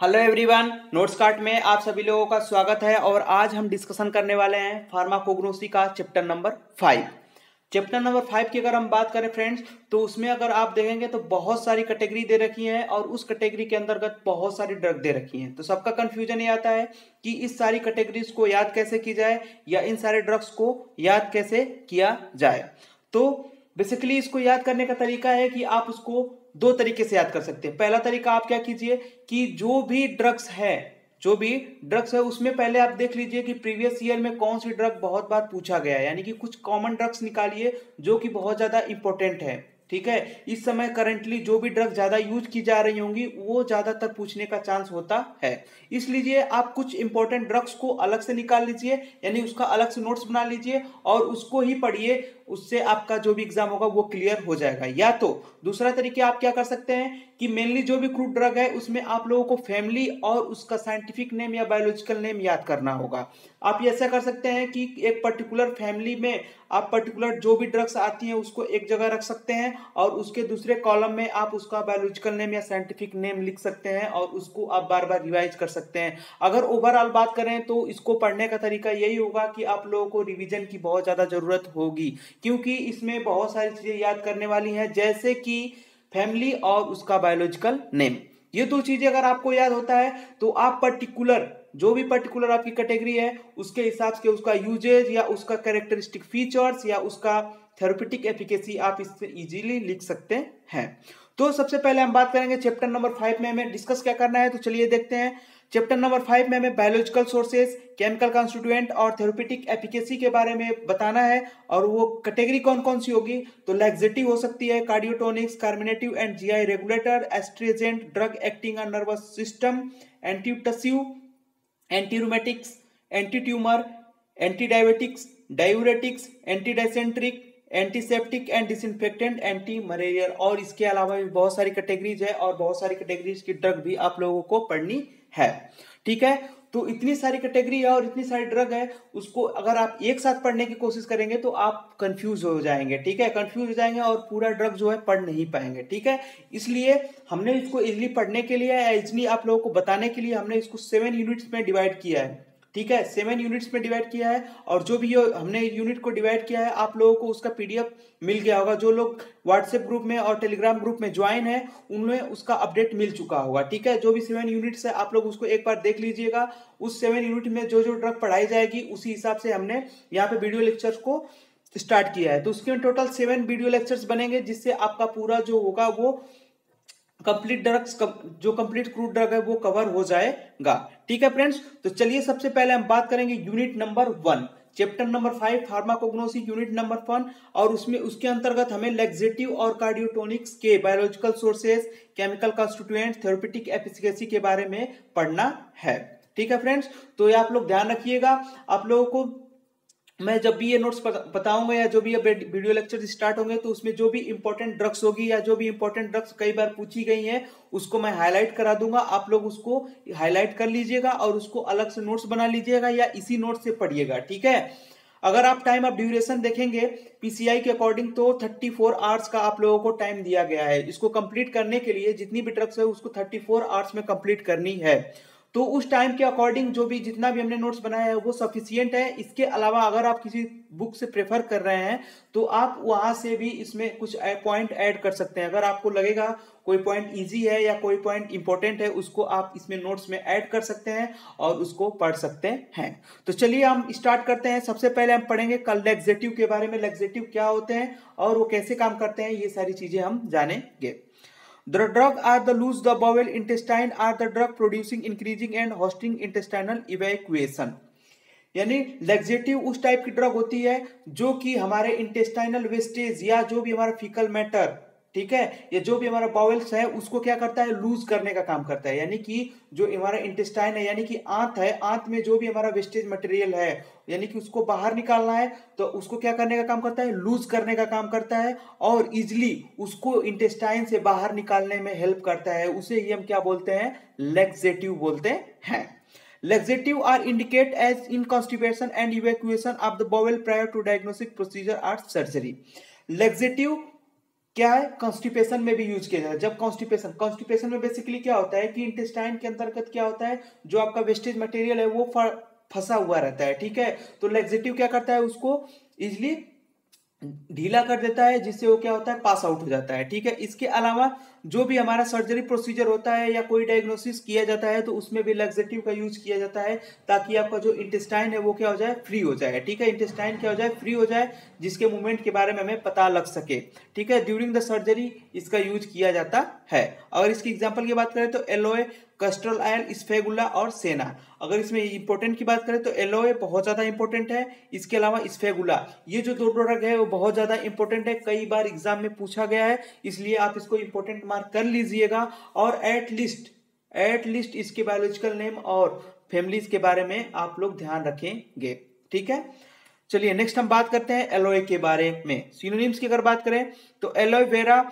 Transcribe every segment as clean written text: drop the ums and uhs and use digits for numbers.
Hello everyone, notes card में आप सभी लोगों का स्वागत है। और आज हम डिस्कशन करने वाले हैं फार्माकोग्नोसी का चैप्टर नंबर 5। चैप्टर नंबर 5 की अगर हम बात करें फ्रेंड्स, तो उसमें अगर आप देखेंगे तो बहुत सारी कैटेगरी दे रखी है और उस कैटेगरी के अंतर्गत बहुत सारी ड्रग दे रखी हैं। तो सबका कंफ्यूजन ये आता है कि इस सारी कैटेगरीज को याद कैसे की जाए या इन सारे ड्रग्स को याद कैसे किया जाए। तो बेसिकली इसको याद करने का तरीका है कि आप उसको दो तरीके से याद कर सकते हैं। पहला तरीका आप क्या कीजिए कि जो भी ड्रग्स है उसमें पहले आप देख लीजिए कि प्रीवियस ईयर में कौन सी ड्रग बहुत बार पूछा गया है, यानी कि कुछ कॉमन ड्रग्स निकालिए जो कि बहुत ज्यादा इंपॉर्टेंट है। ठीक है, इस समय करंटली जो भी ड्रग ज्यादा यूज की जा रही होंगी वो ज्यादातर पूछने का चांस होता है। इसलिए आप कुछ इंपॉर्टेंट ड्रग्स को अलग से निकाल लीजिए, यानी उसका अलग से नोट्स बना लीजिए और उसको ही पढ़िए। उससे आपका जो भी एग्जाम होगा वो क्लियर हो जाएगा। या तो दूसरा तरीका आप क्या कर सकते हैं कि मेनली जो भी क्रूड ड्रग है उसमें आप लोगों को फैमिली और उसका साइंटिफिक नेम या बायोलॉजिकल नेम याद करना होगा। आप ये ऐसा कर सकते हैं कि एक पर्टिकुलर फैमिली में आप पर्टिकुलर जो भी ड्रग्स आती हैं उसको एक जगह रख सकते हैं और उसके दूसरे कॉलम में आप उसका बायोलॉजिकल नेम या साइंटिफिक नेम लिख सकते हैं और उसको आप बार बार रिवाइज कर सकते हैं। अगर ओवरऑल बात करें तो इसको पढ़ने का तरीका यही होगा कि आप लोगों को रिवीजन की बहुत ज्यादा जरूरत होगी, क्योंकि इसमें बहुत सारी चीजें याद करने वाली हैं, जैसे कि फैमिली और उसका बायोलॉजिकल नेम। ये दो चीजें अगर आपको याद होता है तो आप पर्टिकुलर आपकी कैटेगरी है उसके हिसाब से उसका यूजेज या उसका कैरेक्टरिस्टिक फीचर्स या उसका थेरेप्यूटिक एफिकेसी आप इससे इजीली लिख सकते हैं। तो सबसे पहले हम बात करेंगे चैप्टर नंबर 5 में हमें डिस्कस क्या करना है, तो चलिए देखते हैं। चैप्टर नंबर 5 में हमें बायोलॉजिकल सोर्सेज, केमिकल कॉन्स्टिट्यूएंट और थेरेप्यूटिक एफिकेसी के बारे में बताना है। और वो कैटेगरी कौन कौन सी होगी, तो लैक्सेटिव हो सकती है, cardiotonics, carminative and GI regulator, astringent, drug acting on nervous system, antitussive, antirheumatics, anti tumour, anti diabetics, diuretics, anti dysenteric, antiseptic and disinfectant, anti malarial. और इसके अलावा भी बहुत सारी कैटेगरीज है और बहुत सारी कैटेगरीज की ड्रग भी आप लोगों को पढ़नी है। ठीक है, तो इतनी सारी कैटेगरी है और इतनी सारी ड्रग है, उसको अगर आप एक साथ पढ़ने की कोशिश करेंगे तो आप कंफ्यूज हो जाएंगे। ठीक है, कंफ्यूज हो जाएंगे और पूरा ड्रग जो है पढ़ नहीं पाएंगे। ठीक है, इसलिए हमने इसको इजीली पढ़ने के लिए, इजीली आप लोगों को बताने के लिए हमने इसको 7 यूनिट्स में डिवाइड किया है। ठीक है, 7 यूनिट्स में डिवाइड किया है और जो भी हमने यूनिट को डिवाइड किया है आप लोगों को उसका पीडीएफ मिल गया होगा। जो लोग व्हाट्सएप ग्रुप में और टेलीग्राम ग्रुप में ज्वाइन है उनमें उसका अपडेट मिल चुका होगा। ठीक है, जो भी 7 यूनिट्स है आप लोग उसको एक बार देख लीजिएगा। उस 7 यूनिट में जो जो ड्रग पढ़ाई जाएगी उसी हिसाब से हमने यहाँ पे वीडियो लेक्चर्स को स्टार्ट किया है। तो उसके टोटल 7 वीडियो लेक्चर्स बनेंगे, जिससे आपका पूरा जो होगा वो कंप्लीट ड्रग्स, जो कंप्लीट क्रूड ड्रग है वो कवर हो जाएगा। ठीक है फ्रेंड्स, तो चलिए सबसे पहले हम बात करेंगे unit number 1, chapter number 5 pharmacognosy unit number 1। और उसमें उसके अंतर्गत हमें लैक्सेटिव और कार्डियोटोनिक्स के biological sources, chemical constituents, therapeutic efficacy के बारे में पढ़ना है। ठीक है फ्रेंड्स, तो ये आप लोग ध्यान रखिएगा। आप लोगों को मैं जब भी ये नोट्स बताऊंगा या जो भी वीडियो लेक्चर स्टार्ट होंगे तो उसमें जो भी इंपॉर्टेंट ड्रग्स होगी या जो भी इंपॉर्टेंट ड्रग्स कई बार पूछी गई हैं उसको मैं हाईलाइट करा दूंगा। आप लोग उसको हाईलाइट कर लीजिएगा और उसको अलग से नोट्स बना लीजिएगा या इसी नोट से पढ़िएगा। ठीक है, अगर आप टाइम ऑफ ड्यूरेशन देखेंगे पीसीआई के अकॉर्डिंग तो 34 आवर्स का आप लोगों को टाइम दिया गया है। इसको कंप्लीट करने के लिए जितनी भी ड्रग्स है उसको 34 आवर्स में कंप्लीट करनी है। तो उस टाइम के अकॉर्डिंग जो भी जितना भी हमने नोट्स बनाया है वो सफिशियंट है। इसके अलावा अगर आप किसी बुक से प्रेफर कर रहे हैं तो आप वहां से भी इसमें कुछ पॉइंट ऐड कर सकते हैं। अगर आपको लगेगा कोई पॉइंट इजी है या कोई पॉइंट इंपॉर्टेंट है उसको आप इसमें नोट्स में ऐड कर सकते हैं और उसको पढ़ सकते हैं। तो चलिए हम स्टार्ट करते हैं। सबसे पहले हम पढ़ेंगे कल लैक्सेटिव के बारे में, लैक्सेटिव क्या होते हैं और वो कैसे काम करते हैं, ये सारी चीजें हम जानेंगे। The drug are the loose the bowel intestine are the drug producing increasing and hosting intestinal evacuation। यानी लैक्सेटिव उस टाइप की ड्रग होती है जो कि हमारे इंटेस्टाइनल वेस्टेज या जो भी हमारा फीकल मैटर, ठीक है, या जो भी हमारा बाउल्स है उसको क्या करता है, लूज करने का काम करता है। यानी कि जो हमारा इंटेस्टाइन है यानी कि आंत है, आंत में जो भी हमारा वेस्टेज मटेरियल है यानी कि उसको बाहर निकालना है तो उसको क्या करने का काम करता है, लूज करने का काम करता है और इजिली उसको इंटेस्टाइन से बाहर निकालने में हेल्प करता है। उसे ही हम क्या बोलते हैं, लैक्सेटिव बोलते हैं। Laxative are indicate as in constipation and evacuation of the bowel prior to diagnostic procedure or surgery। Laxative क्या है, कॉन्स्टिपेशन में भी यूज किया जाता है। जब कॉन्स्टिपेशन में बेसिकली क्या होता है कि इंटेस्टाइन के अंतर्गत क्या होता है, जो आपका वेस्टेज मटेरियल है वो फंसा हुआ रहता है, ठीक है। तो लैक्सेटिव क्या करता है, उसको इजिली ढीला कर देता है, जिससे वो क्या होता है, पास आउट हो जाता है, ठीक है। इसके अलावा जो भी हमारा सर्जरी प्रोसीजर होता है या कोई डायग्नोसिस किया जाता है तो उसमें भी लैक्सेटिव का यूज किया जाता है, ताकि आपका जो इंटेस्टाइन है वो क्या हो जाए, फ्री हो जाए, ठीक है। इंटेस्टाइन क्या हो जाए, फ्री हो जाए, जिसके मूवमेंट के बारे में हमें पता लग सके, ठीक है। ड्यूरिंग द सर्जरी इसका यूज किया जाता है। अगर इसकी एग्जाम्पल की बात करें तो एलोए, कैस्टर ऑयल, स्फेगुला और सेना। अगर इसमें इंपॉर्टेंट की बात करें तो एलोए बहुत ज्यादा इंपॉर्टेंट है, इसके अलावा स्फेगुला, ये जो दो ड्रग है वो बहुत ज्यादा इंपॉर्टेंट है, कई बार एग्जाम में पूछा गया है, इसलिए आप इसको इंपॉर्टेंट मार्क कर लीजिएगा। और एट लीस्ट इसके बायोलॉजिकल नेम और फैमिलीज के बारे में आप लोग ध्यान रखेंगे, ठीक है। चलिए नेक्स्ट हम बात करते हैं एलोए के बारे में। सिनोनिम्स की अगर बात करें तो एलोए वेरा,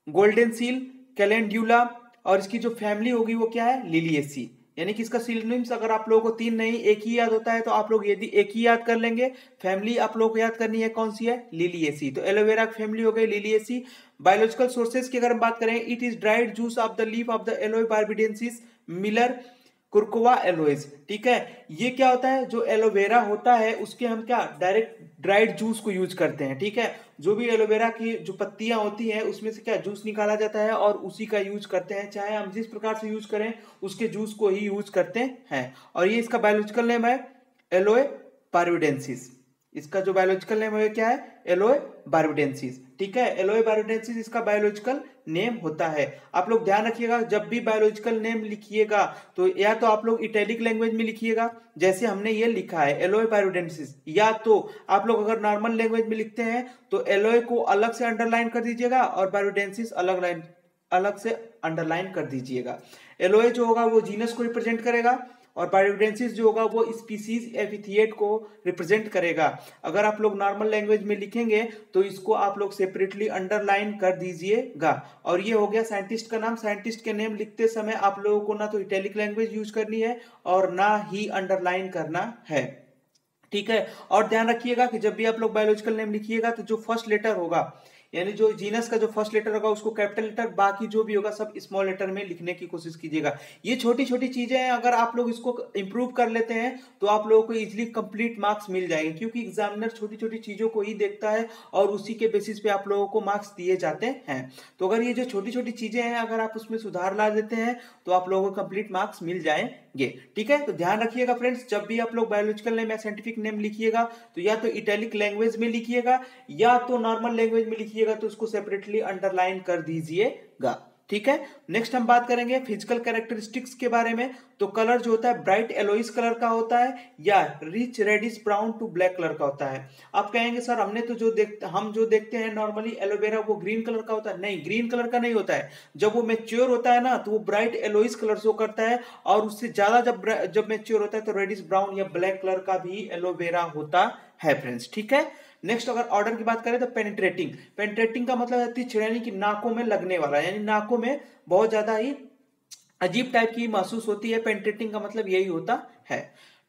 गोल्डन सील, कैलेंड्यूला, और इसकी जो फैमिली होगी वो क्या है, लिलिएसी। यानी कि इसका सिनोनिम्स अगर आप लोगों को तीन नहीं एक ही याद होता है तो आप लोग यदि एक ही याद कर लेंगे। फैमिली आप लोगों को याद करनी है, कौन सी है, लिलिएसी। तो एलोवेरा की फैमिली हो गई लिलिएसी। बायोलॉजिकल सोर्सेज की अगर हम बात करें, it is dried juice of the leaf of the Aloe barbadensis, Miller, curacao aloes, ठीक है। ये क्या होता है, जो एलोवेरा होता है उसके हम क्या डायरेक्ट ड्राइड जूस को यूज करते हैं, ठीक है। जो भी एलोवेरा की जो पत्तियां होती हैं उसमें से क्या जूस निकाला जाता है और उसी का यूज करते हैं, चाहे हम जिस प्रकार से यूज करें उसके जूस को ही यूज करते हैं। और ये इसका बायोलॉजिकल नेम है एलोए बार्बिडेंसिस। इसका जो बायोलॉजिकल नेम है क्या है, एलोए बार्बिडेंसिस, ठीक है। एलोए बार्बिडेंसिस इसका बायोलॉजिकल नेम होता है। आप लोग ध्यान रखिएगा, जब भी बायोलॉजिकल नेम लिखिएगा तो या तो आप लोग इटैलिक लैंग्वेज में लिखिएगा जैसे हमने ये लिखा है एलोए बार्बिडेंसिस, या तो आप लोग अगर नॉर्मल लैंग्वेज में लिखते हैं तो एलोए को अलग से अंडरलाइन कर दीजिएगा और बार्बिडेंसिस अलग से अंडरलाइन कर दीजिएगा। एलोए जो होगा वो जीनस को रिप्रेजेंट करेगा और बार्बिडेंसिस जो होगा वो स्पीसीज एपिथिएट को रिप्रेजेंट करेगा। अगर आप लोग नॉर्मल लैंग्वेज में लिखेंगे तो इसको आप लोग सेपरेटली अंडरलाइन कर दीजिएगा। और ये हो गया साइंटिस्ट का नाम। साइंटिस्ट के नेम लिखते समय आप लोगों को ना तो इटैलिक लैंग्वेज यूज करनी है और ना ही अंडरलाइन करना है, ठीक है। और ध्यान रखिएगा कि जब भी आप लोग बायोलॉजिकल नेम लिखिएगा तो जो फर्स्ट लेटर होगा, यानी जो जीनस का जो फर्स्ट लेटर होगा उसको कैपिटल लेटर, बाकी जो भी होगा सब स्मॉल लेटर में लिखने की कोशिश कीजिएगा। ये छोटी छोटी चीजें हैं, अगर आप लोग इसको इंप्रूव कर लेते हैं तो आप लोगों को इजीली कंप्लीट मार्क्स मिल जाएंगे, क्योंकि एग्जामिनर छोटी छोटी चीजों को ही देखता है और उसी के बेसिस पे आप लोगों को मार्क्स दिए जाते हैं। तो अगर ये जो छोटी छोटी चीजें हैं अगर आप उसमें सुधार ला देते हैं तो आप लोगों को कंप्लीट मार्क्स मिल जाएंगे, ठीक है। तो ध्यान रखिएगा फ्रेंड्स, जब भी आप लोग बायोलॉजिकल नेम या साइंटिफिक नेम लिखिएगा तो या तो इटैलिक लैंग्वेज में लिखिएगा या तो नॉर्मल लैंग्वेज में लिखिएगा, तो उसको सेपरेटली अंडरलाइन कर दीजिएगा, ठीक है। नेक्स्ट हम बात करेंगे फिजिकल कैरेक्टरिस्टिक्स के बारे में। तो कलर जो होता है ब्राइट एलोइस कलर का होता है या rich reddish brown to black colour का होता है। आप कहेंगे सर हमने तो हम जो देखते हैं नॉर्मली एलोवेरा वो ग्रीन कलर का होता है। नहीं, ग्रीन कलर का नहीं होता है। जब वो मैच्योर होता है ना तो वो ब्राइट एलोइस कलर शो करता है, और उससे ज्यादा जब मैच्योर होता है तो रेडिश ब्राउन या ब्लैक कलर का भी एलोवेरा होता है फ्रेंड्स, ठीक है। नेक्स्ट अगर ऑर्डर की बात करें तो पेनिट्रेटिंग का मतलब है तीक्ष्ण, यानी कि नाकों में लगने वाला, यानी नाकों में बहुत ज्यादा ही अजीब टाइप की महसूस होती है। पेनिट्रेटिंग का मतलब यही होता है।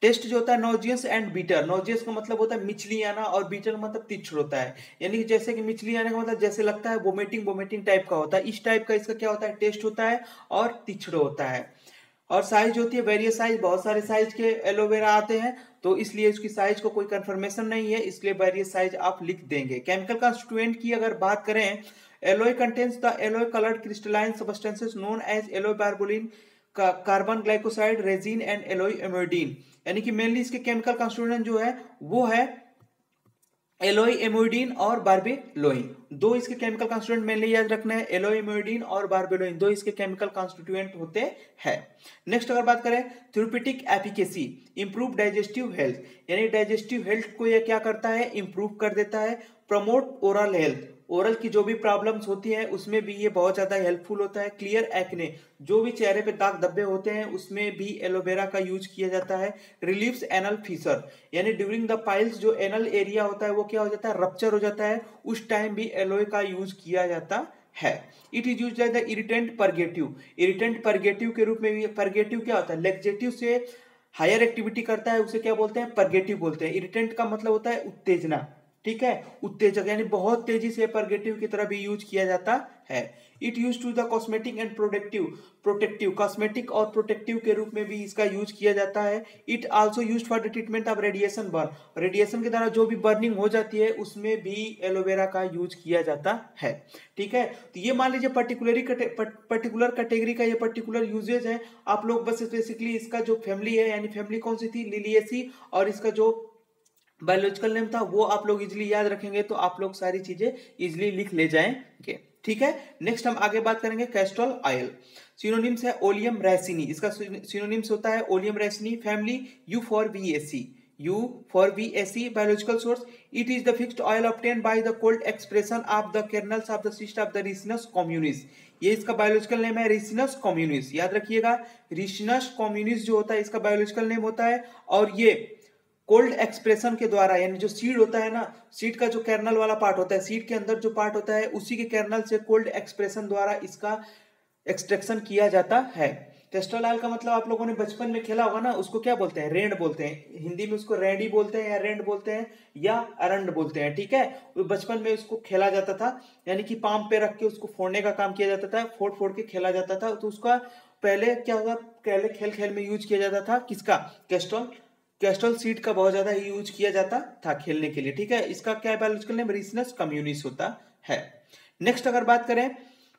टेस्ट जो होता है नोजियस एंड बीटर। नोजियस का मतलब होता है मिचली आना और बीटर का मतलब तीक्ष्ण होता है, यानी कि जैसे कि मिचली आने का मतलब जैसे लगता है वोमिटिंग टाइप का होता है, इस टाइप का इसका क्या होता है, टेस्ट होता है और तीक्ष्ण होता है। और साइज होती है वेरियस साइज, बहुत सारे साइज के एलोवेरा आते हैं तो इसलिए इसकी साइज को कोई कंफर्मेशन नहीं है, इसलिए वेरियस साइज आप लिख देंगे। केमिकल कंस्टिट्यूएंट की अगर बात करें, aloe contains the aloe coloured crystalline substances known as aloe barbaloin, carbon glycoside, resin and aloe emodin. यानी कि मेनली इसके केमिकल कंस्टिट्यूएंट जो है वो है एलोई एमोइडिन और बार्बेलोइन। दो इसके केमिकल कॉन्स्टिट्यूएंट मेनली याद रखना है, एलोई एमोइडिन और बार्बेलोइन, दो इसके केमिकल कॉन्स्टिट्यूएंट होते हैं। नेक्स्ट अगर बात करें therapeutic efficacy, improve digestive health, यानी डाइजेस्टिव हेल्थ को यह क्या करता है, इंप्रूव कर देता है। प्रमोट ओरल हेल्थ, ओरल की जो भी प्रॉब्लम्स होती हैं उसमें भी ये बहुत ज्यादा हेल्पफुल होता है। क्लियर एक्ने, जो भी चेहरे पे दाग धब्बे होते हैं उसमें भी एलोवेरा का यूज किया जाता है। रिलीव्स एनल फिशर, यानी ड्यूरिंग द पाइल्स जो एनल एरिया होता है वो क्या हो जाता है, रप्चर हो जाता है, उस टाइम भी एलोए का यूज किया जाता है। It is used as the irritant purgative, irritant purgative के रूप में भी। परगेटिव क्या होता है, लेक्जेटिव से हायर एक्टिविटी करता है उसे क्या बोलते हैं, परगेटिव बोलते हैं। इरिटेंट का मतलब होता है उत्तेजना, ठीक है, उत्तेजक यानी बहुत तेजी से परगेटिव की तरह भी यूज किया जाता है। It use to the cosmetic and protective cosmetic और प्रोटेक्टिव के रूप में भी इसका यूज किया जाता है। It also use for the treatment of radiation burn, radiation के द्वारा जो भी बर्निंग हो जाती है उसमें भी एलोवेरा का यूज किया जाता है। ठीक है, तो ये मान लीजिए पर्टिकुलर कैटेगरी का ये पर्टिकुलर यूजेज है। आप लोग बस बेसिकली इसका जो फैमिली है यानी फैमिली कौन सी थी, लिलिएसी, और इसका जो बायोलॉजिकल नेम था वो आप लोग इजिली याद रखेंगे तो आप लोग सारी चीजें इजिली लिख ले जाएंगे। ठीक है, नेक्स्ट हम आगे बात करेंगे कैस्टोल ऑयल। सिनोनिम्स है ओलियम रैसिनी, इसका सिनोनिम्स होता है oleum ricini. Family Euphorbiaceae. Biological source it is the fixed oil obtained by the cold expression of the kernels of the seeds of the Ricinus communis. ये इसका biological name है Ricinus communis, याद रखिएगा। Ricinus communis जो होता है इसका biological name होता है, और ये कोल्ड एक्सप्रेशन के द्वारा यानी जो सीड होता है ना, सीड का जो कर्नल वाला पार्ट होता है, सीड के अंदर जो पार्ट होता है उसी के कर्नल से कोल्ड एक्सप्रेशन द्वारा इसका एक्सट्रैक्शन किया जाता है। कैस्टर ऑयल का मतलब आप लोगों ने बचपन में खेला होगा ना, उसको क्या बोलते हैं, रेंड बोलते हैं। हिंदी में उसको रेंडी बोलते हैं या रेंड बोलते हैं या अरंड बोलते हैं। ठीक है, बचपन में उसको खेला जाता था, यानी कि पाम पे रख के उसको फोड़ने का काम किया जाता था, फोड़ फोड़ के खेला जाता था। तो उसका पहले क्या होगा, पहले खेल खेल में यूज किया जाता था किसका, कैस्टोल सीड का बहुत ज्यादा ही यूज किया जाता था खेलने के लिए। ठीक है, इसका क्या बायोलॉजिकल नेम रिसिनस कम्युनिस होता है। नेक्स्ट अगर बात करें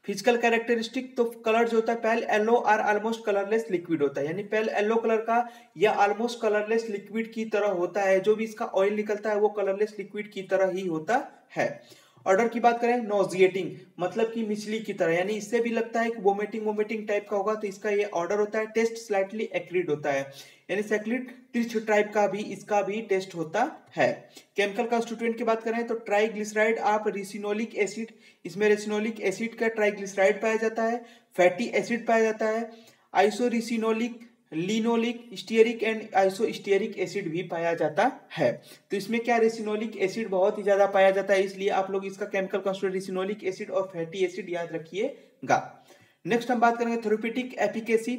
फिजिकल कैरेक्टरिस्टिक, तो कलर जो होता है पेल येलो और ऑलमोस्ट कलरलेस लिक्विड होता है, यानी पेल येलो कलर का या ऑलमोस्ट कलरलेस लिक्विड की तरह होता है। जो भी इसका ऑयल निकलता है वो कलरलेस लिक्विड की तरह ही होता है। ऑर्डर की बात करें नोजिएटिंग, मतलब कि मिचली की तरह, यानी इससे भी लगता है कि वोमिटिंग टाइप का होगा, तो इसका ये ऑर्डर होता है। टेस्ट स्लाइटली एक्रिड होता है, यानी सैक्रिड तिरछ टाइप का भी इसका भी टेस्ट होता है। केमिकल कंस्टिट्यूएंट की बात करें तो ट्राइग्लिसराइड ऑफ रिसिनोलिक एसिड, इसमें रेसिनोलिक एसिड का ट्राइग्लिसराइड पाया जाता है। फैटी एसिड पाया जाता है। आइसोरिसिनोलिक, लिनोलिक, स्टीयरिक एंड आइसोस्टीयरिक एसिड भी पाया जाता है। तो इसमें क्या रेसिनोलिक एसिड बहुत ही ज्यादा पाया जाता है, इसलिए आप लोग इसका केमिकल कंस्टिट्यूएंट रेसिनोलिक एसिड और फैटी एसिड याद रखिएगा। नेक्स्ट हम बात करेंगे थेरेप्यूटिक एफिकेसी,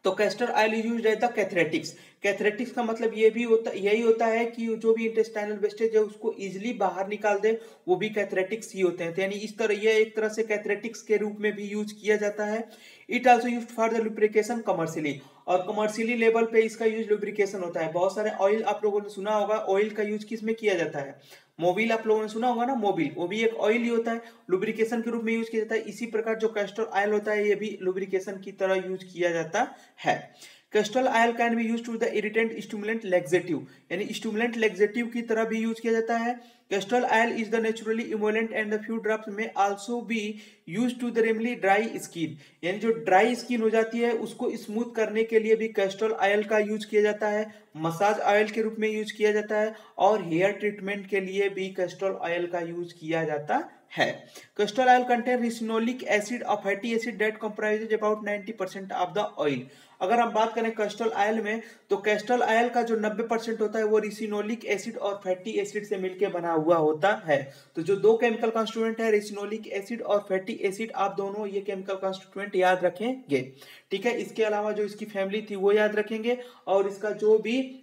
तो castor oil is used as the cathartics. Cathartics का मतलब ये भी होता, यही होता है कि जो भी इंटेस्टाइनल वेस्टेज है उसको इजिली बाहर निकाल दे, वो भी कैथरेटिक्स ही होते हैं। तो यानी इस तरह ये एक तरह से कैथरेटिक्स के रूप में भी यूज किया जाता है। It also used for the lubrication commercially, और कमर्शियली लेवल पे इसका यूज लुब्रिकेशन होता है। बहुत सारे ऑयल आप लोगों ने सुना होगा, ऑयल का यूज किस में किया जाता है, मोबिल आप लोगों ने सुना होगा ना, मोबिल, वो भी एक ऑयल ही होता है, लुब्रिकेशन के रूप में यूज किया जाता है। इसी प्रकार जो कैस्टर ऑयल होता है ये भी लुब्रिकेशन की तरह यूज किया जाता है। Castor oil can be use to the irritant stimulant laxative, यानी स्टिमुलेंट लेक्सेटिव की तरह भी यूज किया जाता है। Castor oil is the naturally emollient and the few drops may also be use to the remedy dry skin, यानी जो dry skin हो जाती है उसको स्मूथ करने के लिए भी कैस्टर ऑयल का यूज किया जाता है। मसाज ऑयल के रूप में यूज किया जाता है, और हेयर ट्रीटमेंट के लिए भी कैस्टर ऑयल का यूज किया जाता है। Castor oil contain ricinoleic acid और fatty acid that comprises about 90% of the oil. अगर हम बात करें कैस्टर ऑयल में, तो कैस्टर ऑयल का जो 90% होता है वो रिसिनोलिक एसिड और फैटी एसिड से मिलकर बना हुआ होता है। तो जो दो केमिकल कंस्टिट्यूएंट है रिसिनोलिक एसिड और फैटी एसिड, आप दोनों ये केमिकल कंस्टिट्यूएंट याद रखेंगे। ठीक है, इसके अलावा जो इसकी फैमिली थी वो याद रखेंगे, और इसका जो भी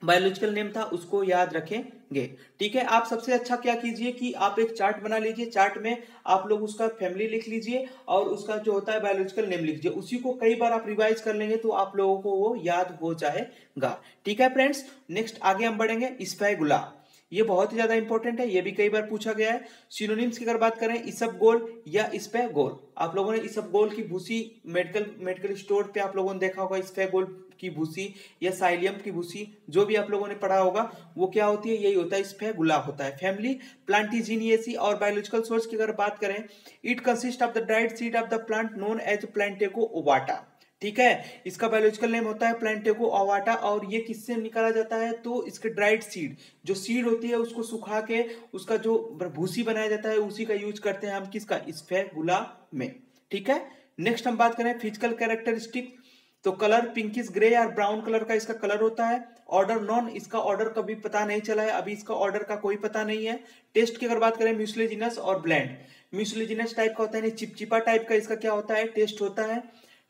बायोलॉजिकल नेम था उसको याद रखेंगे। ठीक है, आप सबसे अच्छा क्या कीजिए कि आप एक चार्ट बना लीजिए, चार्ट में आप लोग उसका फैमिली लिख लीजिए और उसका जो होता है बायोलॉजिकल नेम लिख लीजिए। उसी को कई बार आप रिवाइज कर लेंगे तो आप लोगों को वो याद हो जाएगा। ठीक है फ्रेंड्स, नेक्स्ट आगे हम बढ़ेंगे स्पैगुला। ये बहुत ही ज्यादा इंपॉर्टेंट है, ये भी कई बार पूछा गया है। सिनोनिम्स की अगर बात करें इसबगोल या स्पैगोल, आप लोगों ने इसबगोल की भूसी मेडिकल स्टोर पे आप लोगों ने देखा होगा, स्पैगोल की भूसी या साइलियम की भूसी, जो भी आप लोगों ने पढ़ा होगा वो क्या होती है, यही होता है, स्पैगुला होता है। फैमिली प्लांटिजिनिएसी, और बायोलॉजिकल सोर्स की अगर बात करें it consist of the dried seed of the plant known as Plantago ovata. ठीक है, इसका बायोलॉजिकल नेम होता है प्लांटेको ओवाटा, और ये किससे निकाला जाता है, तो इसके ड्राइड सीड, जो सीड होती है उसको सुखा के उसका जो भूसी बनाया जाता है उसी का यूज करते हैं हम किसका, स्पैगुला में। ठीक है, नेक्स्ट हम बात करें फिजिकल कैरेक्टरिस्टिक, तो कलर पिंकिश ग्रे या ब्राउन कलर का इसका कलर होता है। ऑर्डर नॉन, इसका ऑर्डर कभी पता नहीं चला है, अभी इसका ऑर्डर का कोई पता नहीं है। टेस्ट की अगर बात करें म्यूसिलेजिनस और ब्लैंड, म्यूसिलेजिनस टाइप का होता है, चिपचिपा टाइप का इसका क्या होता है, टेस्ट होता है।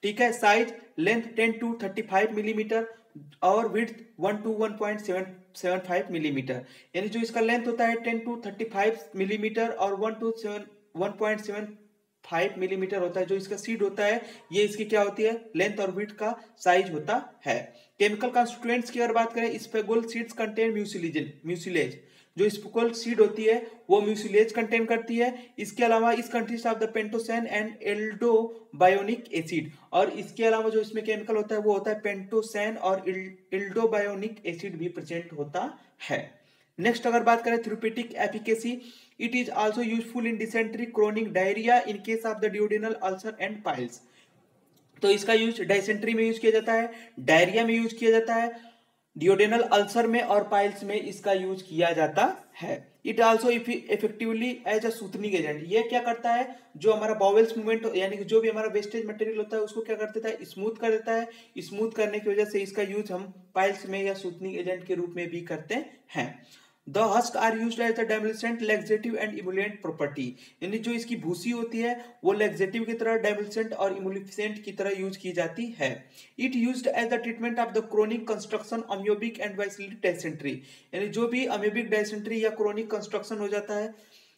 ठीक है। साइज लेंथ 10 to 35 मिलीमीटर और विड्थ 1 to 1.75 मिलीमीटर, यानी जो इसका लेंथ होता है 10 to 35 मिलीमीटर और 1.75 मिलीमीटर होता है। जो इसका सीड होता है ये इसकी क्या होती है, लेंथ और विड्थ का साइज होता है। केमिकल कॉन्स्टिट्यूएंट्स की अगर बात करें, स्पेगुल सीड्स कंटेन म्यूसिलेज, जो स्पेगुल सीड होती है वो म्यूसिलेज कंटेन करती है। इसके अलावा इस consist of the pentosan and aldobionic acid, और इसके अलावा जो इसमें केमिकल होता है वो होता है पेंटोसैन और एल्डोबायोनिक एसिड भी प्रेजेंट होता है। नेक्स्ट अगर बात करें therapeutic efficacy, it is also useful in dysentery, chronic diarrhoea, in case of the duodenal ulcer and piles. तो इसका यूज डाइसेंट्री में यूज किया जाता है, डायरिया में यूज किया जाता है, डियोडेनल अल्सर में और पाइल्स में इसका यूज किया जाता है। It also effectively as a soothing agent, ये क्या करता है, जो हमारा बाउल्स मूवमेंट यानी कि जो भी हमारा वेस्टेज मटेरियल होता है उसको क्या कर देता है, स्मूथ कर देता है। स्मूथ करने की वजह से इसका यूज हम पाइल्स में या सूथनिंग एजेंट के रूप में भी करते हैं। The husk are used as a demulcent, laxative and emollient property, यानी जो इसकी भूसी होती है वो लैक्सेटिव की तरह, डेमल्सेंट और इमोलिफिसेंट की तरह यूज की जाती है। It used as the treatment of the chronic construction amoebic and वाइसिलिक डायसेंट्री, यानी जो भी अम्योबिक डायसेंट्री या क्रोनिक कंस्ट्रक्शन हो जाता है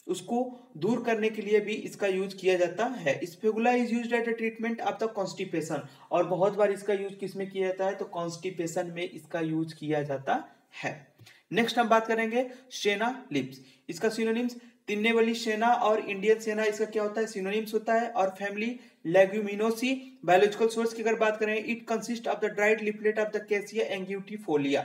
उसको दूर करने के लिए भी इसका यूज किया जाता है। Ispaghula is used as a treatment of the constipation, और बहुत बार इसका यूज किसमें किया जाता है, तो कॉन्स्टिपेशन में इसका यूज किया जाता है। नेक्स्ट हम बात करेंगे शेना लिप्स, इसका सिनोनिम्स तिन्नेवली शेना और इंडियन शेना, इसका क्या होता है, सिनोनिम्स होता है। और फैमिली लेग्यूमिनोसी। बायोलॉजिकल सोर्स की अगर बात करें, it consist of the dried leaflet of the Cassia angustifolia,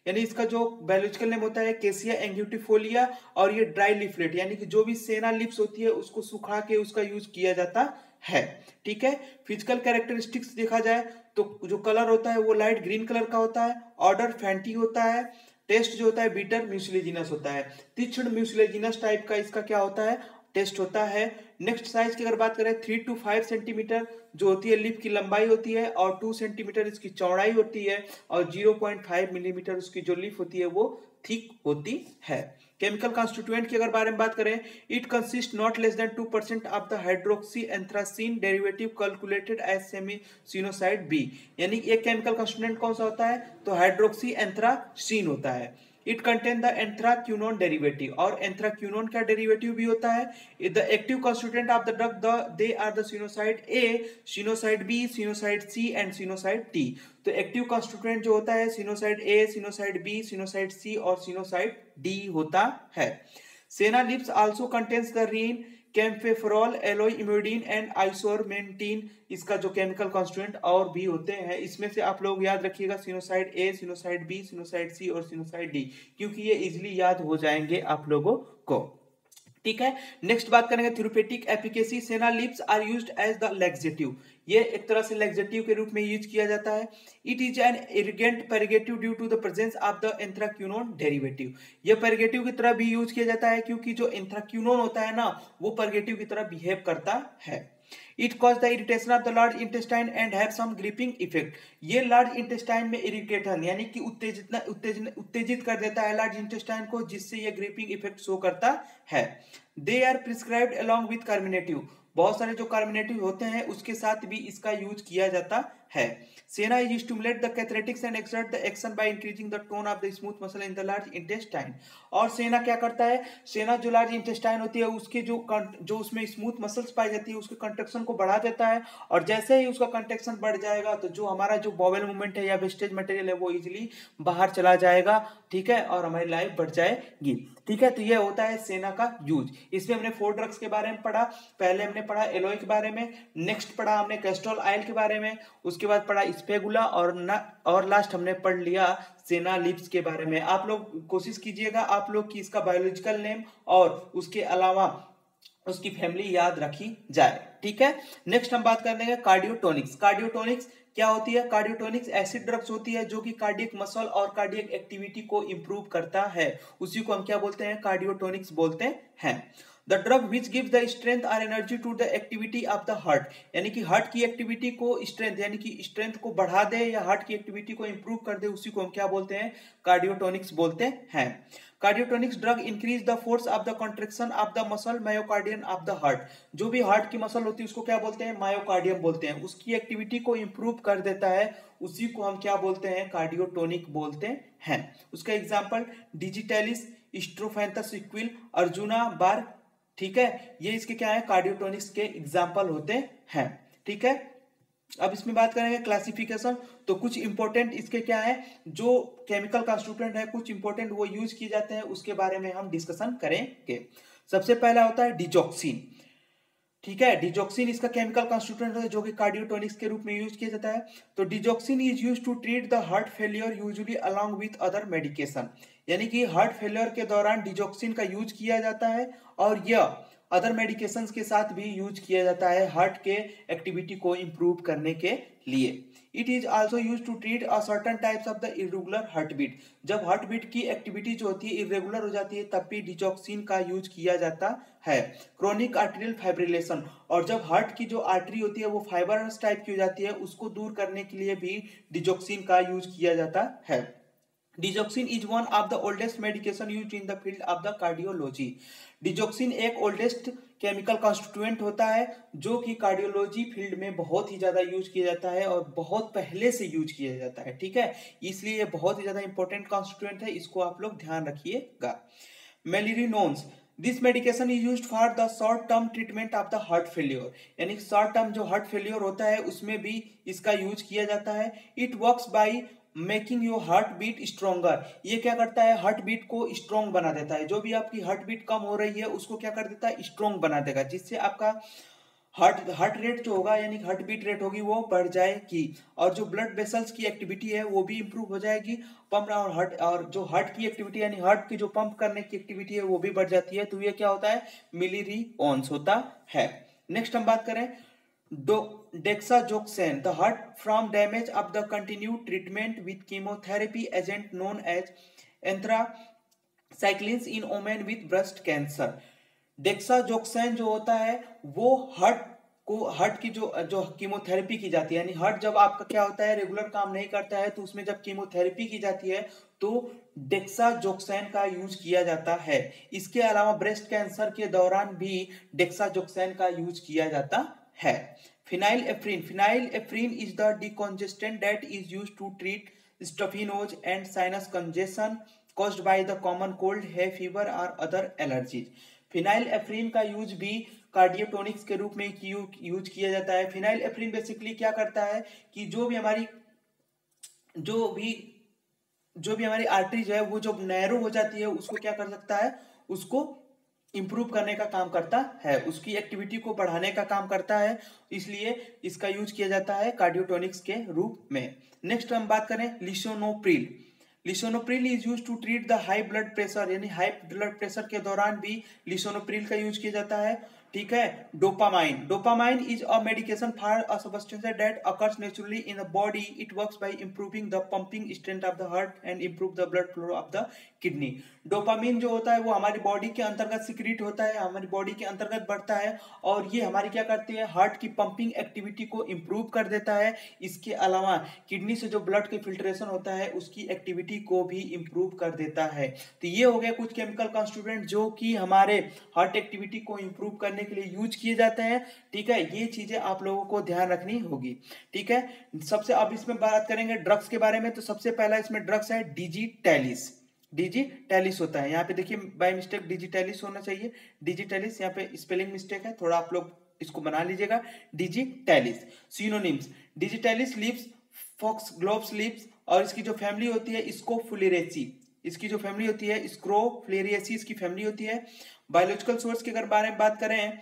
यानी इसका जो बायोलॉजिकल नेम होता है कैसिया एंग्यूटिफोलिया, और ये ड्राई लिपलेट यानी कि जो भी सेना लिप्स होती है उसको सुखा के उसका यूज किया जाता है। ठीक है। फिजिकल कैरेक्टरिस्टिक्स देखा जाए तो जो कलर होता है वो लाइट ग्रीन कलर का होता है, ऑर्डर फैंटी होता है, टेस्ट जो होता है बीटर म्यूसिलेजिनस होता है, तीक्ष्ण म्यूसिलेजिनस टाइप का इसका क्या होता है, टेस्ट होता है। नेक्स्ट साइज की अगर बात करें 3 to 5 सेंटीमीटर जो होती है लिप की लंबाई होती है, और 2 सेंटीमीटर इसकी चौड़ाई होती है, और 0.5 मिलीमीटर उसकी जो लिप होती है वो थिक होती है। केमिकल कॉन्स्टिट्यूएंट की अगर बारे में बात करें, it consist not less than 2% of the hydroxy anthracene derivative calculated as semi sennoside B, यानी एक केमिकल कॉन्स्टिट्यूएंट कौन सा होता है, तो हाइड्रोक्सी एंथ्रासीन होता है। It contain the anthraquinone derivative, और एंथ्राक्यूनोन का डेरिवेटिव भी होता है। The active constituent of the drug they are the sennoside A, sennoside B, sennoside C and sennoside T. तो एक्टिव कॉन्स्टिट्यूएंट जो होता है सिनोसाइड ए, सिनोसाइड बी, सिनोसाइड सी और सिनोसाइड डी होता है। Senna leaves also contains the rhein, kaempferol, aloe emodin and isorhamnetin, इसका जो chemical constituent और भी होते हैं। इसमें से आप लोग याद रखिएगा सिनोसाइड ए, सिनोसाइड बी, सिनोसाइड सी और सिनोसाइड डी, क्योंकि ये इजीली याद हो जाएंगे आप लोगों को। ठीक है। नेक्स्ट बात करेंगे therapeutic efficacy. Senna leaves are used as the laxative, ये एक तरह से लैक्सेटिव के रूप में यूज किया जाता है। It is an irritant purgative due to the presence of the anthraquinone derivative, ये पेरिगेटिव की तरह भी यूज किया जाता है क्योंकि जो एंथ्राक्यूनोन होता है ना वो पेरिगेटिव की तरह बिहेव करता है। It cause the irritation of the large intestine and have some griping effect, ये लार्ज इंटेस्टाइन में इरिटेशन यानी कि उत्तेजित कर देता है लार्ज इंटेस्टाइन को, जिससे ये ग्रिपिंग इफेक्ट शो करता है। They are prescribed along with carminative, बहुत सारे जो कार्मिनेटिव होते हैं उसके साथ भी इसका यूज किया जाता है। Senna is stimulate the cathartics and exert the action by increasing the tone of the smooth muscle in the large intestine, और सेना क्या करता है, सेना जो लार्ज इंटेस्टाइन होती है उसके जो उसमें स्मूथ मसल्स पाई जाती है उसके कंट्रैक्शन को बढ़ा देता है, और जैसे ही उसका कंट्रैक्शन बढ़ जाएगा तो जो हमारा जो बॉवेल मूवमेंट है या वेस्टेज मटेरियल है वो इजीली बाहर चला जाएगा। ठीक है, और हमारी लाइफ बढ़ जाएगी। ठीक है, तो ये होता है सेना का यूज। इसमें हमने 4 ड्रग्स के बारे में पढ़ा, पहले हमने पढ़ा एलोई के बारे में, नेक्स्ट पढ़ा हमने कैस्ट्रोल ऑयल के बारे में, उसके बाद पढ़ा स्पेगुला, और लास्ट हमने पढ़ लिया सेना लिप्स के बारे में। आप लोग कोशिश कीजिएगा आप लोग की इसका बायोलॉजिकल नेम और उसके अलावा उसकी फैमिली याद रखी जाए। ठीक है, नेक्स्ट हम बात कर लेंगे कार्डियोटोनिक्स। कार्डियोटोनिक्स क्या होती है, कार्डियोटोनिक्स एसिड ड्रग्स होती है जो कि कार्डियक मसल और कार्डियक एक्टिविटी को इंप्रूव करता है, उसी को हम क्या बोलते हैं, कार्डियोटोनिक्स बोलते हैं। The drug which gives the strength और energy to the activity of the heart, यानी कि हार्ट की एक्टिविटी को स्ट्रेंथ यानी कि स्ट्रेंथ को बढ़ा दे या हार्ट की एक्टिविटी को इंप्रूव कर दे, उसी को हम क्या बोलते हैं, कार्डियोटोनिक्स बोलते हैं। Cardiotonics drug increase the force of the contraction of the muscle myocardium of the heart, जो भी हार्ट की मसल होती है उसको क्या बोलते हैं, मायोकार्डियम बोलते हैं, उसकी एक्टिविटी को इंप्रूव कर देता है, उसी को हम क्या बोलते हैं, कार्डियोटोनिक बोलते हैं। उसका example digitalis, strophanthus equal, arjuna बार, ठीक है, ये इसके क्या है, कार्डियोटोनिक्स के एग्जांपल होते हैं। ठीक है, अब इसमें बात करेंगे क्लासिफिकेशन, तो कुछ इंपॉर्टेंट इसके क्या है, जो केमिकल कॉन्स्टिट्यूएंट है कुछ इंपॉर्टेंट वो यूज किए जाते हैं, उसके बारे में हम डिस्कशन करेंगे। सबसे पहला होता है डिजॉक्सिन। ठीक है, डिजॉक्सिन इसका केमिकल कॉन्स्टिट्यूएंट है जो कि कार्डियोटोनिक्स के रूप में यूज किया जाता है। तो digoxin is use to treat the heart failure usually along with other medication, यानी कि हार्ट फेलियर के दौरान डिजॉक्सिन का यूज किया जाता है और यह अदर मेडिकेशंस के साथ भी यूज किया जाता है हार्ट के एक्टिविटी को इंप्रूव करने के लिए। It is also use to treat a certain types of the irregular heart beat, जब हार्ट बीट की एक्टिविटी जो होती है इरेगुलर हो जाती है तब भी डिजॉक्सिन का यूज किया जाता है। क्रोनिक आर्टेरियल फाइब्रिलेशन, और जब हार्ट की जो आर्टरी होती है वो फाइबरस टाइप की हो जाती है उसको दूर करने के लिए भी डिजॉक्सिन का यूज किया जाता है। Digoxin is one of the oldest medication used in the field of the cardiology. Digoxin एक ओल्डेस्ट केमिकल कॉन्स्टिट्यूएंट होता है जो कि कार्डियोलॉजी फील्ड में बहुत ही ज्यादा यूज किया जाता है और बहुत पहले से यूज किया जाता है। ठीक है, इसलिए ये बहुत ही ज्यादा इंपॉर्टेंट कॉन्स्टिट्यूएंट है, इसको आप लोग ध्यान रखिएगा। Milrinones, this medication is used for the short term treatment of the heart failure, यानी शॉर्ट टर्म जो हार्ट फेलियर होता है उसमें भी इसका यूज किया जाता है। It works by making your heart beat stronger, ये क्या करता है, हार्ट बीट को स्ट्रोंग बना देता है, जो भी आपकी हार्ट बीट कम हो रही है उसको क्या कर देता है, स्ट्रोंग बना देगा, जिससे आपका हार्ट रेट जो होगा यानी हार्ट बीट रेट होगी वो बढ़ जाएगी और जो ब्लड वेसल्स की एक्टिविटी है वो भी इंप्रूव हो जाएगी, पंप और जो हार्ट की एक्टिविटी यानी हार्ट की जो पंप करने की एक्टिविटी है वो भी बढ़ जाती है। तो ये क्या होता है, मिलीरिओन्स होता है। नेक्स्ट हम बात करें dexrazoxane, the heart from damage of the continue treatment with chemotherapy agent known as anthracyclines in women with breast cancer. Dexrazoxane जो होता है वो हार्ट की जो कीमोथेरेपी की जाती है, यानी हार्ट जब आपका क्या होता है रेगुलर काम नहीं करता है तो उसमें जब कीमोथेरेपी की जाती है तो डेक्साजोक्सेन का यूज किया जाता है। इसके अलावा ब्रेस्ट कैंसर के दौरान भी डेक्साजोक्सेन का यूज किया जाता है। Phenylephrine is the decongestant that is used to treat stuffy nose and sinus congestion caused by the common cold, hay fever or other allergies। Phenylephrine का यूज भी कार्डियोटोनिक्स के रूप में यूज किया जाता है। फिनाइलएफ्रिन बेसिकली क्या करता है कि जो भी हमारी आर्टरीज है वो जो नैरो हो जाती है उसको क्या कर सकता है, उसको इंप्रूव करने का काम करता है, उसकी एक्टिविटी को बढ़ाने का काम करता है, इसलिए इसका यूज किया जाता है कार्डियोटोनिक्स के रूप में। नेक्स्ट हम बात करें lisinopril. Lisinopril is use to treat the high blood pressure, यानी हाई ब्लड प्रेशर के दौरान भी लिसोनोप्रिल का यूज किया जाता है। ठीक है, dopamine is a medication for a substance that occurs naturally in the body. It works bye improving the pumping strength of the heart and improve the blood flow of the kidney. Dopamine जो होता है वो हमारी body के अंतर्गत secrete होता है, हमारी बॉडी के अंतर्गत बढ़ता है और ये हमारी क्या करती है, हार्ट की पंपिंग एक्टिविटी को इंप्रूव कर देता है। इसके अलावा किडनी से जो ब्लड के फिल्ट्रेशन होता है उसकी एक्टिविटी को भी इंप्रूव कर देता है। तो ये हो गया कुछ केमिकल कॉन्स्टिट्यूएंट जो कि हमारे हार्ट एक्टिविटी को इंप्रूव करने के लिए यूज किए जाते हैं। ठीक है, ये चीजें आप लोगों को ध्यान रखनी होगी। ठीक है, सबसे अब इसमें बात करेंगे ड्रग्स के बारे में। तो सबसे पहला इसमें ड्रग्स है डिजिटैलिस होता है, यहाँ पे देखिए बाय मिस्टेक डिजिटैलिस होना चाहिए, डिजिटैलिस यहाँ पे स्पेलिंग मिस्टेक है, थोड़ा आप लोग इसको बना लीजिएगा। Digitalis synonyms, digitalis leaves, foxgloves leaves, और इसकी जो फैमिली होती है स्कोफ्लुरेसी, इसकी जो फैमिली होती है स्क्रोफ्लेरिएसी इसकी फैमिली होती है। बायोलॉजिकल सोर्स के अगर बारे में बात करें,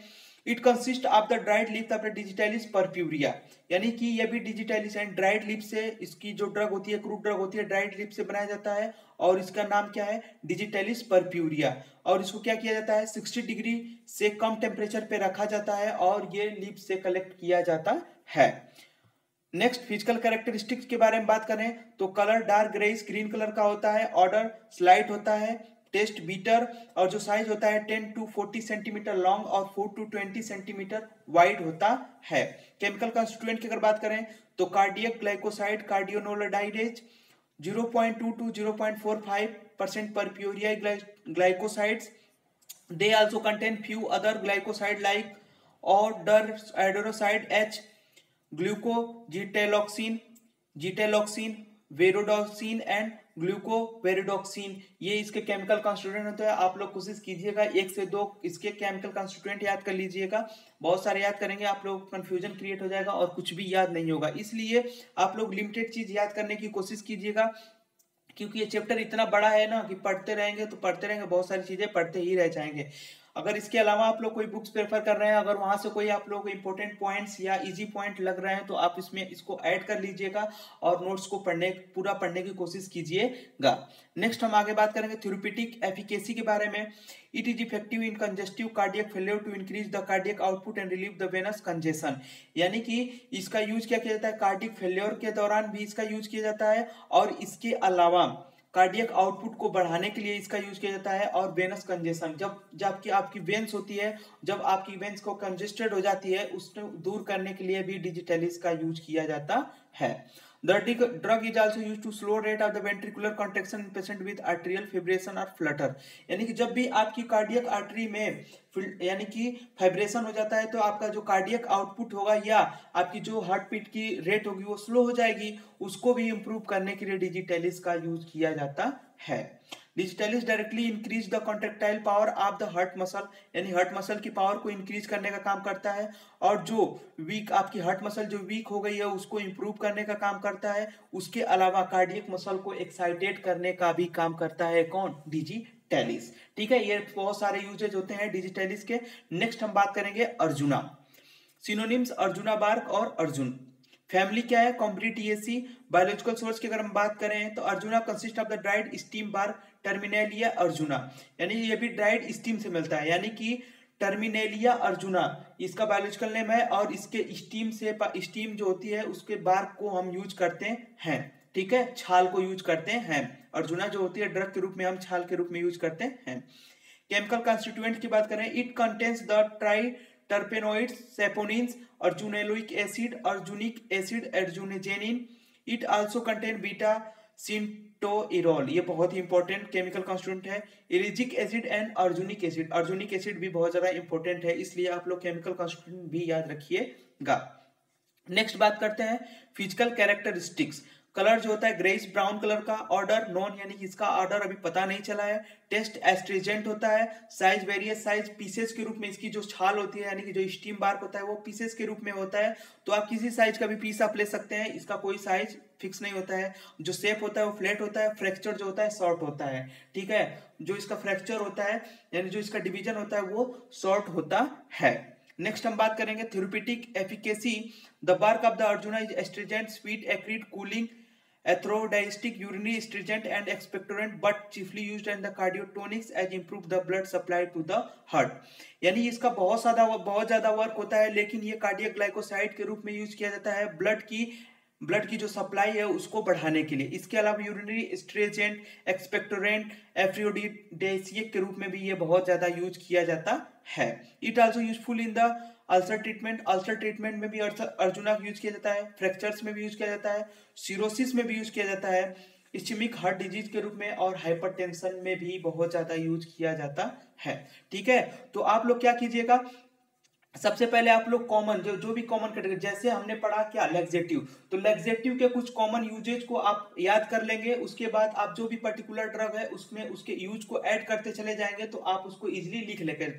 it consist of the dried leaf of digitalis purpurea, यानी कि ये भी डिजिटैलिस एंड ड्राइड लीफ से इसकी जो ड्रग होती है क्रूड ड्रग होती है ड्राइड लीफ से बनाया जाता है और इसका नाम क्या है, डिजिटैलिस परप्यूरिया। और इसको क्या किया जाता है, 60 डिग्री से कम टेम्परेचर पे रखा जाता है और ये लीफ से कलेक्ट किया जाता है। नेक्स्ट फिजिकल कैरेक्टरिस्टिक्स के बारे में बात करें तो colour dark greyish green colour का होता है, ऑर्डर स्लाइट होता है, टेस्ट बीटर, और जो साइज होता है 10 to 40 सेंटीमीटर लॉन्ग और 4 to 20 सेंटीमीटर वाइड होता है। केमिकल कंस्टिट्यूएंट की अगर बात करें तो cardiac glycoside कार्डियोनोलोडाइडेज 0.2 to 0.45% per purine glycosides. They also contain few other glycoside like adenoside H, glucogitaloxine, gitaloxine, verodoxin and glucoverodoxin, ये इसके केमिकल कॉन्स्टिट्यूएंट होते हैं। आप लोग कोशिश कीजिएगा 1 से 2 इसके केमिकल कॉन्स्टिट्यूएंट याद कर लीजिएगा। बहुत सारे याद करेंगे आप लोग कंफ्यूजन क्रिएट हो जाएगा और कुछ भी याद नहीं होगा, इसलिए आप लोग लिमिटेड चीज याद करने की कोशिश कीजिएगा, क्योंकि ये चैप्टर इतना बड़ा है ना कि पढ़ते रहेंगे तो पढ़ते रहेंगे, बहुत सारी चीजें पढ़ते ही रह जाएंगे। अगर इसके अलावा आप लोग कोई बुक्स प्रेफर कर रहे हैं, अगर वहां से कोई आप लोग इंपॉर्टेंट पॉइंट्स या इजी पॉइंट लग रहे हैं तो आप इसमें इसको ऐड कर लीजिएगा और नोट्स को पूरा पढ़ने की कोशिश कीजिएगा। नेक्स्ट हम आगे बात करेंगे थ्योरेटिक एफिकेसी के बारे में। It is effective in congestive cardiac failure to increase the cardiac output and relieve the venous congestion, यानी कि इसका यूज क्या किया जाता है, कार्डियक फेलियर के दौरान भी इसका यूज किया जाता है और इसके अलावा कार्डियक आउटपुट को बढ़ाने के लिए इसका यूज किया जाता है। और वेनस कंजेशन, जब आपकी वेन्स होती है, जब आपकी वेन्स को कंजेस्टेड हो जाती है, उसको दूर करने के लिए भी डिजिटलिस का यूज किया जाता है। The drug is also used to slow rate of the ventricular contraction in patient with atrial fibrillation or flutter, यानी कि जब भी आपकी कार्डियक आर्टरी में यानी कि फाइब्रेशन हो जाता है तो आपका जो कार्डियक आउटपुट होगा या आपकी जो हार्ट बीट की रेट होगी वो स्लो हो जाएगी, उसको भी इंप्रूव करने के लिए डिजिटलिस का यूज किया जाता है। Digitalis directly increase the contractile power of the heart muscle, यानी हार्ट मसल की पावर को इंक्रीज करने का काम करता है, और जो वीक आपकी हार्ट मसल जो वीक हो गई है उसको इंप्रूव करने का काम करता है। उसके अलावा कार्डियक मसल को एक्साइटेड करने का भी काम करता है कौन, डिजिटलिस। ठीक है, ये बहुत सारे यूजेज होते हैं डिजिटलिस के। नेक्स्ट हम बात करेंगे अर्जुना, सिनोनिम्स अर्जुना बार्क और अर्जुन। फैमिली क्या है, कॉम्ब्रिटिएसी। बायोलॉजिकल सोर्स की अगर हम बात करें तो arjuna consist of the dried stem bark terminalia arjuna, यानी ये भी ड्राइड स्टीम से मिलता है, यानी कि टर्मिनेलिया अर्जुना इसका बायोलॉजिकल नेम है और इसके स्टीम जो होती है उसके बार्क को हम यूज करते हैं। ठीक है, छाल को यूज करते हैं। अर्जुना जो होती है ड्रग के रूप में हम छाल के रूप में यूज करते हैं। केमिकल कॉन्स्टिट्यूएंट की बात करें, it contains the triterpenoids saponins arjunolic acid arjunic acid arjungenin. It also contain beta sitosterol, ये बहुत ही इंपॉर्टेंट केमिकल कॉन्स्टिट्यूएंट है। इरिजिक एसिड एंड अर्जुनिक एसिड भी बहुत ज्यादा इंपॉर्टेंट है, इसलिए आप लोग केमिकल कॉन्स्टिट्यूएंट भी याद रखिएगा। नेक्स्ट बात करते हैं फिजिकल कैरेक्टरिस्टिक्स। कलर जो होता है ग्रेइश ब्राउन कलर का। ऑर्डर नॉन, यानी कि इसका ऑर्डर अभी पता नहीं चला है। टेस्ट एस्ट्रीजेंट होता है। साइज वेरियस साइज पीसेस के रूप में, इसकी जो छाल होती है यानी कि जो स्टीम बार्क होता है वो पीसेस के रूप में होता है, तो आप किसी साइज का भी पीस आप ले सकते हैं, इसका कोई साइज फिक्स नहीं होता है। जो शेप होता है वो फ्लैट होता है। फ्रैक्चर जो होता है शॉर्ट होता है। ठीक है, जो इसका फ्रैक्चर होता है यानी जो इसका डिवीजन होता है वो शॉर्ट होता है। नेक्स्ट हम बात करेंगे theoretic efficacy. The bark of the arjuna is astringent, sweet, acrid, cooling, athrodistic, urinary astringent and expectorant, but chiefly used in the cardiotonics as improve the blood supply to the heart, यानी इसका बहुत ज्यादा work होता है, लेकिन ये cardiac glycoside के रूप में यूज किया जाता है ब्लड की जो सप्लाई है उसको बढ़ाने के लिए। इसके अलावा यूरिनरी एस्ट्रीजेंट, एक्सपेक्टोरेंट, एफ्रोडिडेसिक के रूप में भी ये बहुत ज्यादा यूज किया जाता है। It also useful in the ulcer treatment में भी अर्जुना यूज किया जाता है। फ्रैक्चर्स में भी यूज किया जाता है। सिरोसिस में भी यूज किया जाता है। इस्केमिक हार्ट डिजीज के रूप में और हाइपरटेंशन में भी बहुत ज्यादा यूज किया जाता है। ठीक है, तो आप लोग क्या कीजिएगा, सबसे पहले आप लोग कॉमन जो भी कॉमन कैटेगरी, जैसे हमने पढ़ा क्या लैक्सेटिव, तो लैक्सेटिव के कुछ कॉमन यूजेज को आप याद कर लेंगे। उसके बाद आप जो भी पर्टिकुलर ड्रग है उसमें उसके यूज को ऐड करते चले जाएंगे तो आप उसको इजीली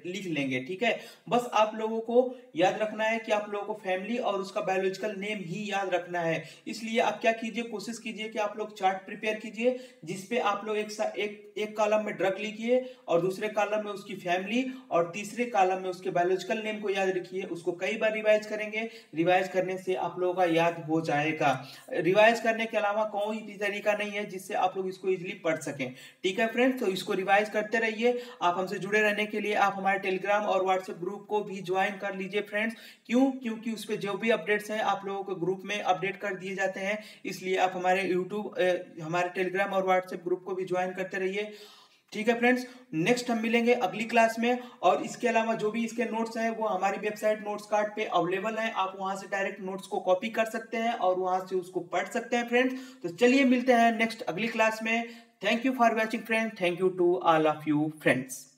लिख लेंगे। ठीक है, बस आप लोगों को याद रखना है कि आप लोगों को फैमिली और उसका बायोलॉजिकल नेम ही याद रखना है। इसलिए आप क्या कीजिए, कोशिश कीजिए कि आप लोग चार्ट प्रिपेयर कीजिए जिसपे आप लोग एक कॉलम में ड्रग लिखिए और दूसरे कॉलम में उसकी फैमिली और तीसरे कॉलम में उसके बायोलॉजिकल नेम को याद रखिए। उसको कई बार रिवाइज करेंगे, रिवाइज करने से आप लोगों का याद हो जाएगा। रिवाइज करने के अलावा कोई भी तरीका नहीं है जिससे आप लोग इसको इजीली पढ़ सकें। ठीक है फ्रेंड्स, तो इसको रिवाइज करते रहिए। आप हमसे जुड़े रहने के लिए आप हमारे टेलीग्राम और व्हाट्सएप ग्रुप को भी ज्वाइन कर लीजिए फ्रेंड्स। क्योंकि उस पर जो भी अपडेट्स हैं आप लोगों को ग्रुप में अपडेट कर दिए जाते हैं, इसलिए आप हमारे यूट्यूब हमारे टेलीग्राम और व्हाट्सएप ग्रुप को भी ज्वाइन करते रहिए। ठीक है फ्रेंड्स, नेक्स्ट हम मिलेंगे अगली क्लास में। और इसके अलावा जो भी इसके नोट्स हैं वो हमारी वेबसाइट नोट्स कार्ड पे अवेलेबल हैं, आप वहां से डायरेक्ट नोट्स को कॉपी कर सकते हैं और वहां से उसको पढ़ सकते हैं फ्रेंड्स। तो चलिए मिलते हैं नेक्स्ट अगली क्लास में। Thank you for watching friends, thank you to all of you friends.